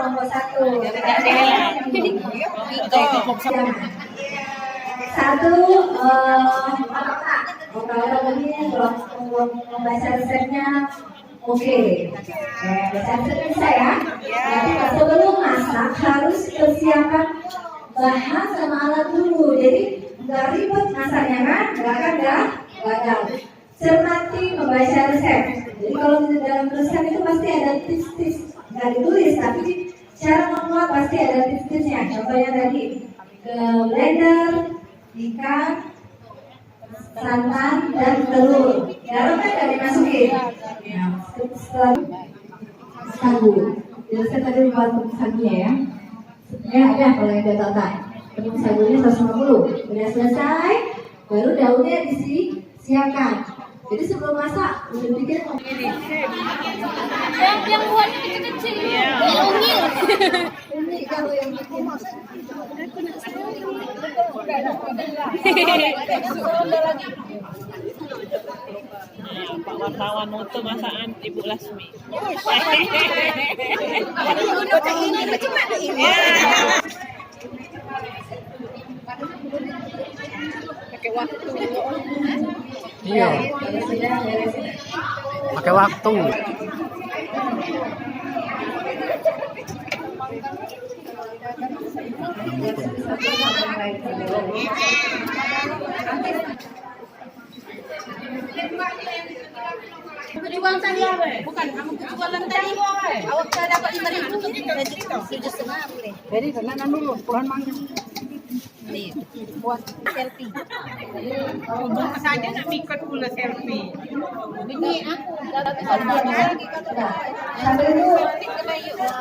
Nomor satu. Satu, kalau begini belum membaca resepnya, oke. Baca resepnya bisa ya. Tapi sebelum masak harus persiapan bahan sama alat dulu. Jadi nggak ribet masaknya kan, nggak akan gagal. Cermati membaca resep. Jadi kalau di dalam resep itu pasti ada tips-tips, nggak ditulis tapi cara membuat pasti ada tips-tipsnya. Contohnya tadi ke blender, ikan, santan dan telur. Garam kan nggak dimasukin. Ya, setelah sagu. Jadi saya tadi buat sagunya ya. Ya ada kalau yang udah tahu. Tepung sagunya 150. Udah selesai, baru daunnya disiapkan. Jadi sebelum masak udah bikin yang buahnya kecil-kecil. Ungil. ini kalau yang bikin Pak wartawan foto masakan Ibu Lasmi. Pakai waktu. Iya. Pakai waktu. Jual tadi, bukan kamu jualan tadi. Awak saya dapat 5.000 jadi 7,5 boleh. Jadi tenanan dulu, pulang manggil. Nih, buat selfie. Ujung saja nak ikut pula selfie. Ini aku lagi kata. sambil itu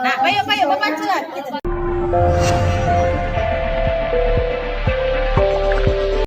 Nah, bayo bapak cuat.